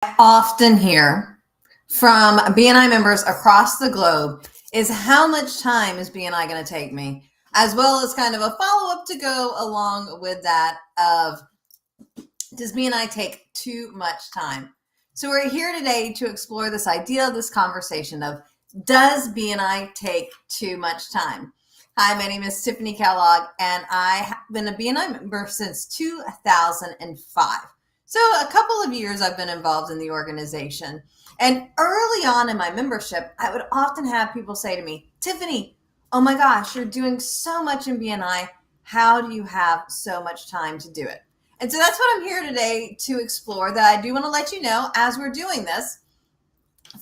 Often hear from BNI members across the globe is how much time is BNI going to take me, as well as kind of a follow-up to go along with that of does BNI take too much time? So we're here today to explore this idea, this conversation of does BNI take too much time? Hi, my name is Tiffanie Kellog, and I have been a BNI member since 2005. So a couple of years I've been involved in the organization. And early on in my membership, I would often have people say to me, Tiffanie, oh my gosh, you're doing so much in BNI. How do you have so much time to do it? And so that's what I'm here today to explore. That I do want to let you know as we're doing this,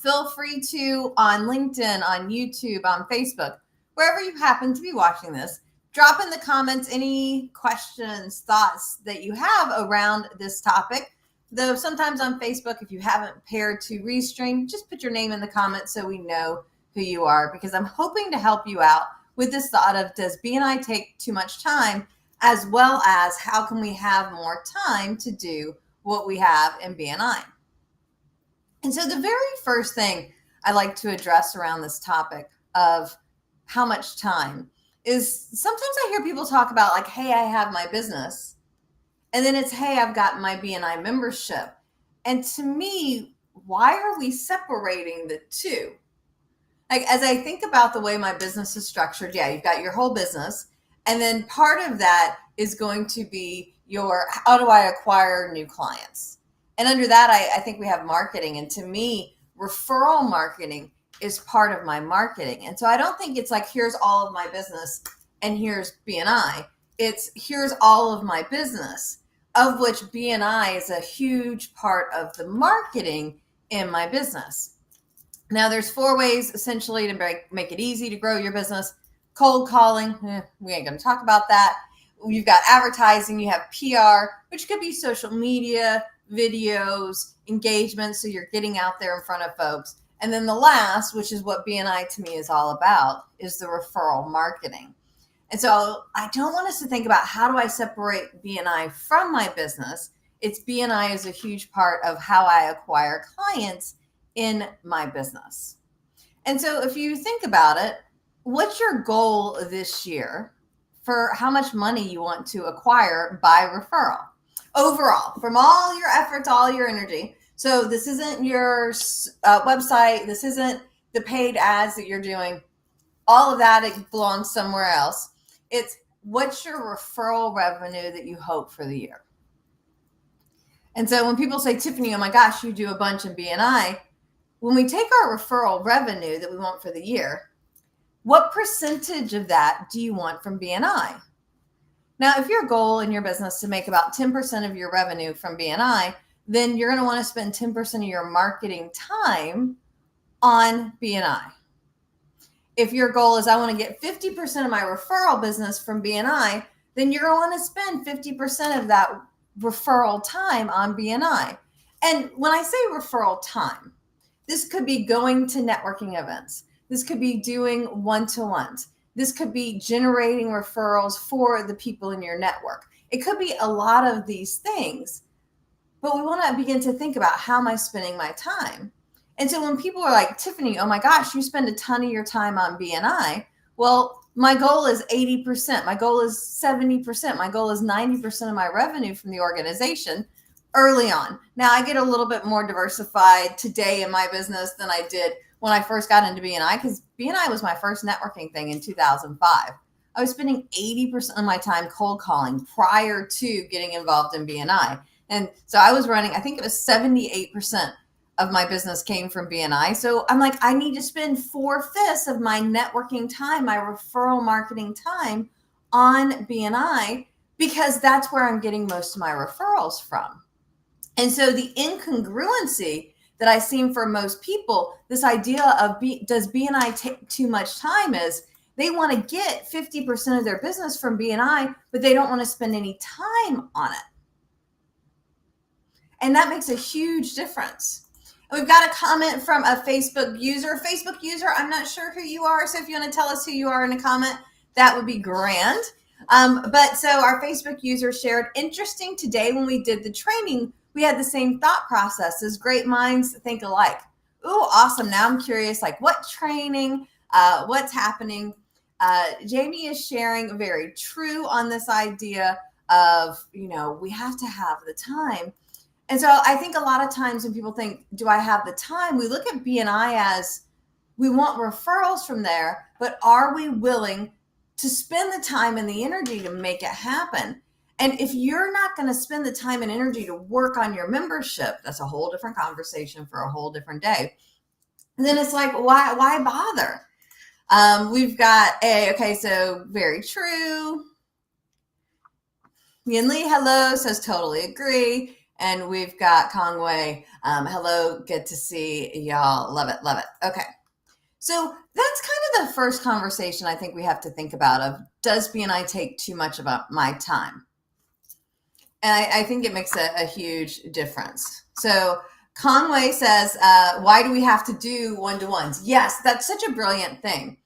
feel free to on LinkedIn, on YouTube, on Facebook, wherever you happen to be watching this, drop in the comments any questions, thoughts that you have around this topic. Though sometimes on Facebook, if you haven't paired to Restream, just put your name in the comments so we know who you are, because I'm hoping to help you out with this thought of does BNI take too much time, as well as how can we have more time to do what we have in BNI. And so the very first thing I like to address around this topic of how much time is sometimes I hear people talk about like, hey, I have my business. And then it's, hey, I've got my BNI membership. And to me, why are we separating the two? Like, as I think about the way my business is structured, yeah, you've got your whole business. And then part of that is going to be your, how do I acquire new clients? And under that, I think we have marketing. And to me, referral marketing is part of my marketing. And so I don't think it's like, here's all of my business and here's BNI. It's here's all of my business, of which BNI is a huge part of the marketing in my business. Now, there's 4 ways essentially to make it easy to grow your business. Cold calling, we ain't going to talk about that. You've got advertising, you have PR, which could be social media, videos, engagement, so you're getting out there in front of folks. And then the last, which is what BNI to me is all about, is the referral marketing. And so I don't want us to think about how do I separate BNI from my business. It's BNI is a huge part of how I acquire clients in my business. And so if you think about it, what's your goal this year for how much money you want to acquire by referral? Overall, from all your efforts, all your energy. So this isn't your website. This isn't the paid ads that you're doing. All of that, it belongs somewhere else. It's what's your referral revenue that you hope for the year? And so when people say, Tiffanie, oh my gosh, you do a bunch in BNI, when we take our referral revenue that we want for the year, what percentage of that do you want from BNI? Now, if your goal in your business is to make about 10% of your revenue from BNI, then you're going to want to spend 10% of your marketing time on BNI. If your goal is I want to get 50% of my referral business from BNI, then you're going to want to spend 50% of that referral time on BNI. And when I say referral time, this could be going to networking events. This could be doing one-to-ones. This could be generating referrals for the people in your network. It could be a lot of these things, but we want to begin to think about how am I spending my time? And so when people are like, Tiffanie, oh my gosh, you spend a ton of your time on BNI. Well, my goal is 80%. My goal is 70%. My goal is 90% of my revenue from the organization early on. Now I get a little bit more diversified today in my business than I did when I first got into BNI, because BNI was my first networking thing in 2005. I was spending 80% of my time cold calling prior to getting involved in BNI. And so I was running, I think it was 78% of my business came from BNI. So I'm like, I need to spend 4/5 of my networking time, my referral marketing time on BNI, because that's where I'm getting most of my referrals from. And so the incongruency that I see for most people, this idea of does BNI take too much time, is they want to get 50% of their business from BNI, but they don't want to spend any time on it. And that makes a huge difference. And we've got a comment from a Facebook user. Facebook user, I'm not sure who you are, so if you want to tell us who you are in a comment, that would be grand. But so our Facebook user shared, interesting today when we did the training, we had the same thought processes. Great minds think alike. Ooh, awesome. Now I'm curious, like what training, what's happening? Jamie is sharing very true on this idea of, we have to have the time. And so I think a lot of times when people think, do I have the time? We look at BNI as we want referrals from there, but are we willing to spend the time and the energy to make it happen? And if you're not going to spend the time and energy to work on your membership, that's a whole different conversation for a whole different day. And then it's like, why bother? We've got okay, so very true. Yin Lee, hello, says totally agree. And we've got Kongwei, hello, good to see y'all. Love it, love it. Okay. So that's kind of the first conversation I think we have to think about of, does BNI take too much of my time? And I think it makes a huge difference. So Conway says, why do we have to do one-to-ones? Yes, that's such a brilliant thing.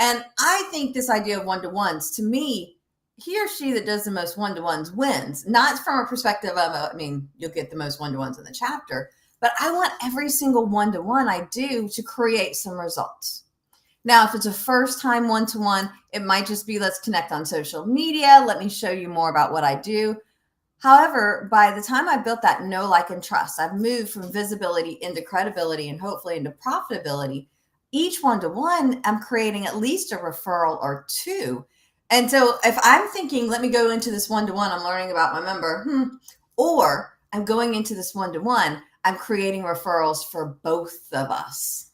And I think this idea of one-to-ones, to me, he or she that does the most one-to-ones wins. Not from a perspective of, you'll get the most one-to-ones in the chapter, but I want every single one-to-one I do to create some results. Now, if it's a first-time one-to-one, it might just be, let's connect on social media. Let me show you more about what I do. However, by the time I built that know, like, and trust, I've moved from visibility into credibility and hopefully into profitability. Each one-to-one, I'm creating at least a referral or two. And so if I'm thinking, let me go into this one-to-one, I'm learning about my member, or I'm going into this one-to-one, I'm creating referrals for both of us.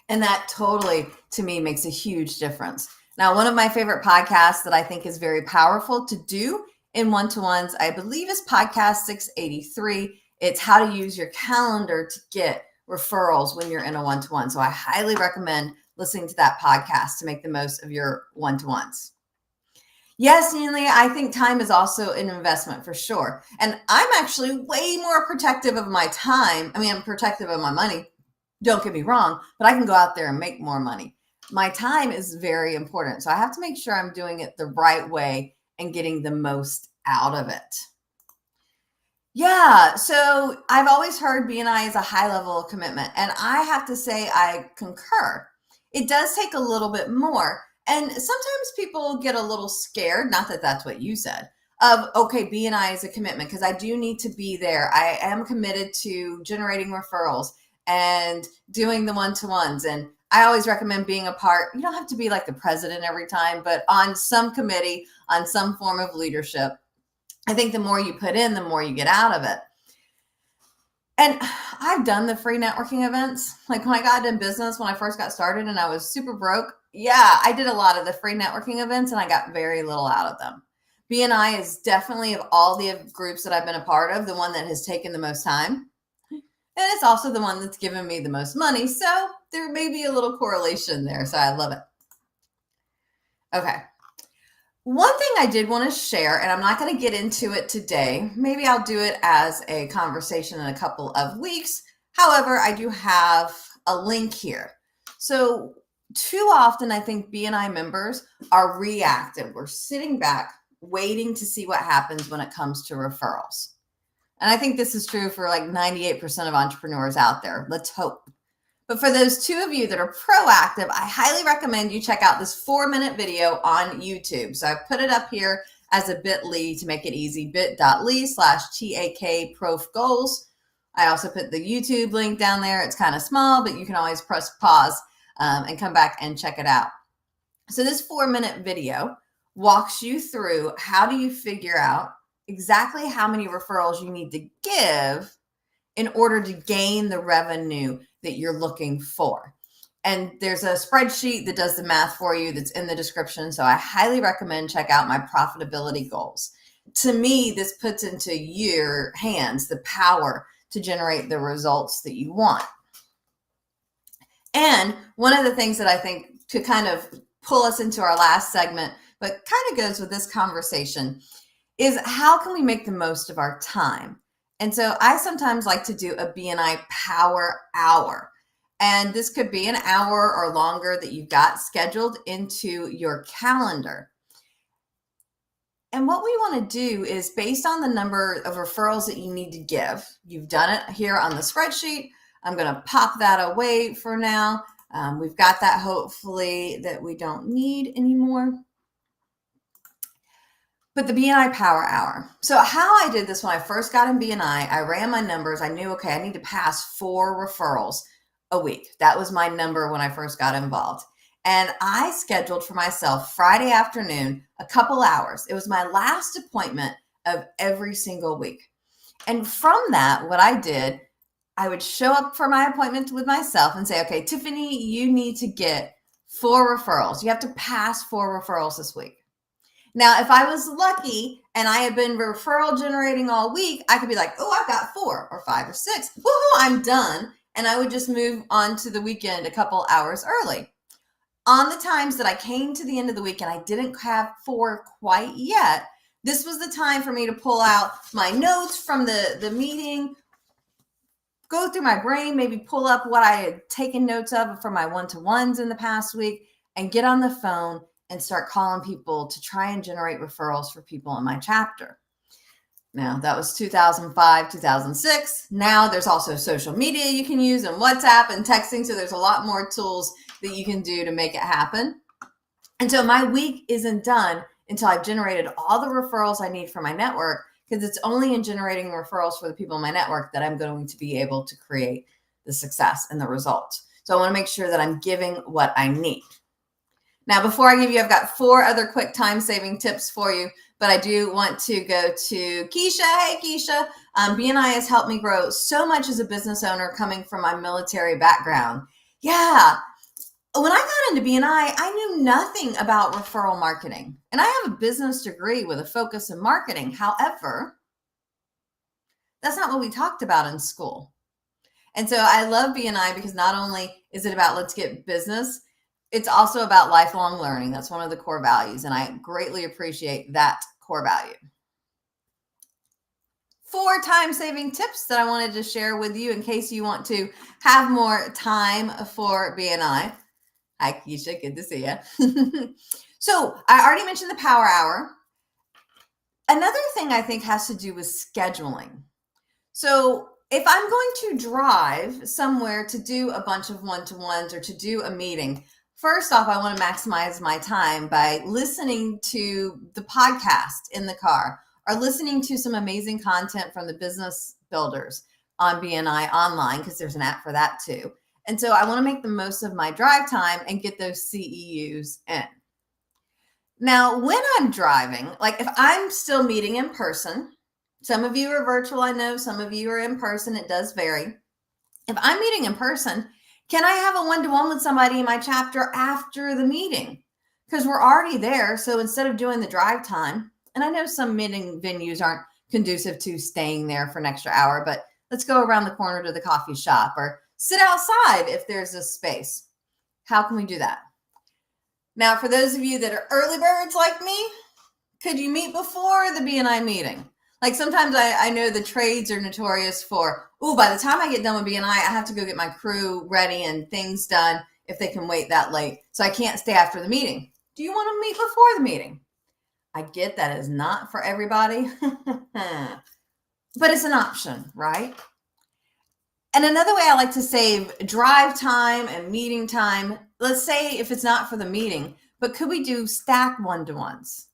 And that totally, to me, makes a huge difference. Now, one of my favorite podcasts that I think is very powerful to do in one-to-ones, I believe, is podcast 683. It's how to use your calendar to get referrals when you're in a one-to-one. So I highly recommend listening to that podcast to make the most of your one-to-ones. Yes, Neely, I think time is also an investment for sure. And I'm actually way more protective of my time. I'm protective of my money. Don't get me wrong, but I can go out there and make more money. My time is very important. So I have to make sure I'm doing it the right way and getting the most out of it. Yeah, so I've always heard BNI is a high level of commitment, and I have to say I concur. It does take a little bit more, and sometimes people get a little scared, not that that's what you said, of, okay, BNI is a commitment, because I do need to be there. I am committed to generating referrals and doing the one-to-ones, and I always recommend being a part. You don't have to be like the president every time, but on some committee, on some form of leadership. I think the more you put in, the more you get out of it. And I've done the free networking events. Like when I got in business, when I first got started and I was super broke, yeah, I did a lot of the free networking events and I got very little out of them. BNI is definitely, of all the groups that I've been a part of, the one that has taken the most time. And it's also the one that's given me the most money. So there may be a little correlation there. So I love it. Okay. One thing I did want to share, and I'm not going to get into it today. Maybe I'll do it as a conversation in a couple of weeks. However, I do have a link here. So too often, I think BNI members are reactive. We're sitting back, waiting to see what happens when it comes to referrals. And I think this is true for like 98% of entrepreneurs out there. Let's hope. But for those two of you that are proactive, I highly recommend you check out this 4-minute video on YouTube. So I put it up here as a bit.ly to make it easy, bit.ly/TAKProfGoals. I also put the YouTube link down there. It's kind of small, but you can always press pause and come back and check it out. So this 4-minute video walks you through how do you figure out exactly how many referrals you need to give in order to gain the revenue that you're looking for. And there's a spreadsheet that does the math for you that's in the description. So I highly recommend check out my profitability goals. To me, this puts into your hands the power to generate the results that you want. And one of the things that I think to kind of pull us into our last segment, but kind of goes with this conversation, is how can we make the most of our time? And so I sometimes like to do a BNI Power Hour. And this could be an hour or longer that you've got scheduled into your calendar. And what we want to do is based on the number of referrals that you need to give. You've done it here on the spreadsheet. I'm going to pop that away for now. We've got that hopefully that we don't need anymore. But the BNI Power Hour. So how I did this when I first got in BNI, I ran my numbers. I knew, okay, I need to pass 4 referrals a week. That was my number when I first got involved. And I scheduled for myself Friday afternoon, a couple hours. It was my last appointment of every single week. And from that, what I did, I would show up for my appointment with myself and say, okay, Tiffanie, you need to get 4 referrals. You have to pass 4 referrals this week. Now, if I was lucky and I had been referral generating all week, I could be like, oh, I've got 4 or 5 or 6. Woohoo, I'm done. And I would just move on to the weekend a couple hours early. On the times that I came to the end of the week and I didn't have 4 quite yet, this was the time for me to pull out my notes from the meeting, go through my brain, maybe pull up what I had taken notes of from my one-to-ones in the past week, and get on the phone and start calling people to try and generate referrals for people in my chapter. Now, that was 2005, 2006. Now there's also social media you can use and WhatsApp and texting. So there's a lot more tools that you can do to make it happen. And so my week isn't done until I've generated all the referrals I need for my network, because it's only in generating referrals for the people in my network that I'm going to be able to create the success and the results. So I want to make sure that I'm giving what I need. Now, before I give you, I've got 4 other quick time-saving tips for you, but I do want to go to Keisha. Hey, Keisha. BNI has helped me grow so much as a business owner coming from my military background. Yeah. When I got into BNI, I knew nothing about referral marketing, and I have a business degree with a focus in marketing. However, that's not what we talked about in school. And so I love BNI because not only is it about let's get business, it's also about lifelong learning. That's one of the core values, and I greatly appreciate that core value. 4 time-saving tips that I wanted to share with you in case you want to have more time for BNI. Hi, Keisha. Good to see you. So I already mentioned the Power Hour. Another thing I think has to do with scheduling. So if I'm going to drive somewhere to do a bunch of one-to-ones or to do a meeting, first off, I want to maximize my time by listening to the podcast in the car or listening to some amazing content from the business builders on BNI online, because there's an app for that too. And so I want to make the most of my drive time and get those CEUs in. Now, when I'm driving, like if I'm still meeting in person, some of you are virtual, I know, some of you are in person, it does vary. If I'm meeting in person, can I have a one-to-one with somebody in my chapter after the meeting? Because we're already there. So instead of doing the drive time, and I know some meeting venues aren't conducive to staying there for an extra hour, but let's go around the corner to the coffee shop or sit outside if there's a space. How can we do that? Now, for those of you that are early birds like me, could you meet before the BNI meeting? Like sometimes I know the trades are notorious for, by the time I get done with BNI, I have to go get my crew ready and things done if they can wait that late. So I can't stay after the meeting. Do you want to meet before the meeting? I get that is not for everybody, but it's an option, right? And another way I like to save drive time and meeting time, let's say if it's not for the meeting, but could we do stacked one-to-ones?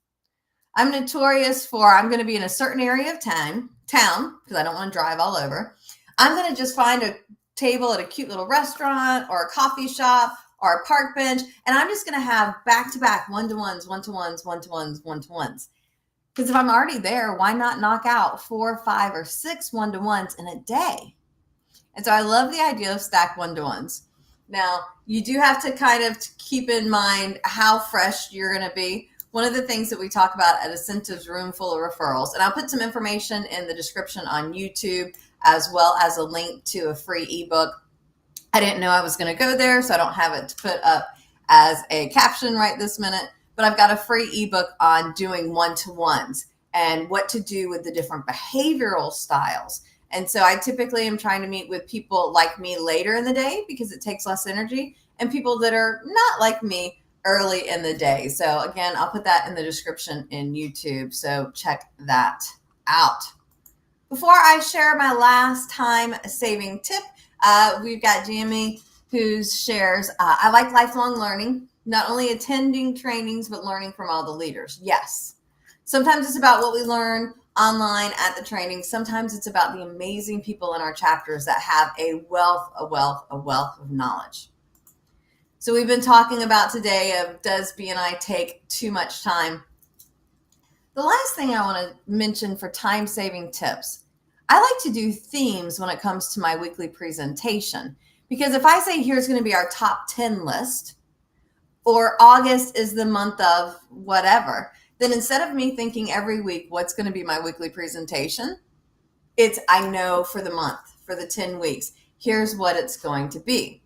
I'm notorious for, I'm going to be in a certain area of town, because I don't want to drive all over. I'm going to just find a table at a cute little restaurant or a coffee shop or a park bench, and I'm just going to have back-to-back one-to-ones, one-to-ones, one-to-ones, one-to-ones. Because if I'm already there, why not knock out 4, 5, or 6 one-to-ones in a day? And so I love the idea of stacked one-to-ones. Now, you do have to kind of keep in mind how fresh you're going to be. One of the things that we talk about at Incentives Room Full of Referrals, and I'll put some information in the description on YouTube, as well as a link to a free ebook. I didn't know I was going to go there, so I don't have it to put up as a caption right this minute, but I've got a free ebook on doing one-to-ones and what to do with the different behavioral styles. And so I typically am trying to meet with people like me later in the day because it takes less energy, and people that are not like me early in the day. So again, I'll put that in the description in YouTube. So check that out. Before I share my last time saving tip, we've got Jamie who shares, I like lifelong learning, not only attending trainings, but learning from all the leaders. Yes. Sometimes it's about what we learn online at the training. Sometimes it's about the amazing people in our chapters that have a wealth of knowledge. So we've been talking about today of, does BNI take too much time? The last thing I want to mention for time-saving tips, I like to do themes when it comes to my weekly presentation. Because if I say here's going to be our top 10 list, or August is the month of whatever, then instead of me thinking every week what's going to be my weekly presentation, it's I know for the month, for the 10 weeks, here's what it's going to be.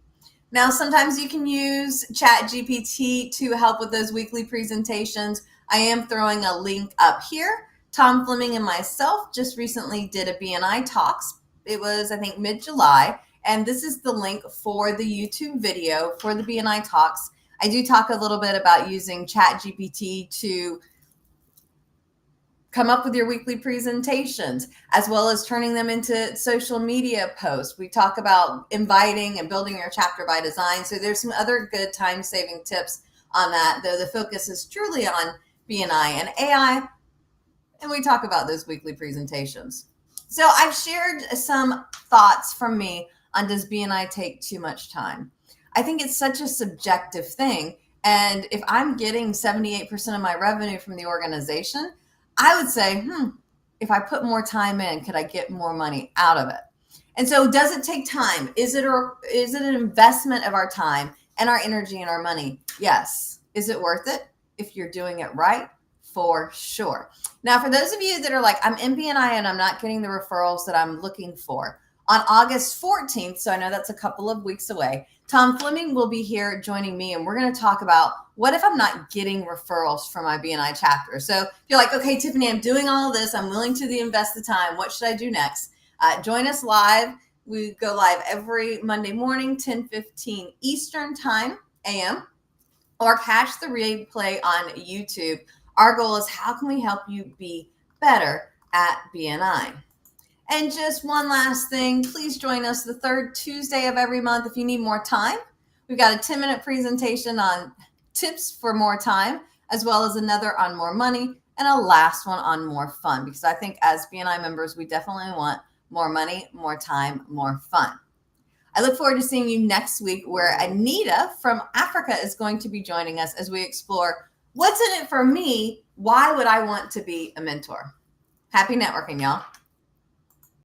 Now, sometimes you can use ChatGPT to help with those weekly presentations. I am throwing a link up here. Tom Fleming and myself just recently did a BNI Talks. It was, I think, mid-July. And this is the link for the YouTube video for the BNI Talks. I do talk a little bit about using ChatGPT to come up with your weekly presentations, as well as turning them into social media posts. We talk about inviting and building your chapter by design. So there's some other good time-saving tips on that, though the focus is truly on BNI and AI, and we talk about those weekly presentations. So I've shared some thoughts from me on, does BNI take too much time? I think it's such a subjective thing. And if I'm getting 78% of my revenue from the organization, I would say, if I put more time in, could I get more money out of it? And so does it take time? Is it an investment of our time and our energy and our money? Yes. Is it worth it if you're doing it right? For sure. Now, for those of you that are like, I'm in BNI and I'm not getting the referrals that I'm looking for, on August 14th, so I know that's a couple of weeks away, Tom Fleming will be here joining me, and we're going to talk about what if I'm not getting referrals from my BNI chapter. So if you're like, okay, Tiffanie, I'm doing all of this, I'm willing to invest the time, what should I do next? Join us live. We go live every Monday morning, 10:15 Eastern time, AM, or catch the replay on YouTube. Our goal is, how can we help you be better at BNI? And just one last thing, please join us the third Tuesday of every month if you need more time. We've got a 10-minute presentation on tips for more time, as well as another on more money, and a last one on more fun, because I think as BNI members, we definitely want more money, more time, more fun. I look forward to seeing you next week, where Anita from Africa is going to be joining us as we explore what's in it for me. Why would I want to be a mentor? Happy networking, y'all.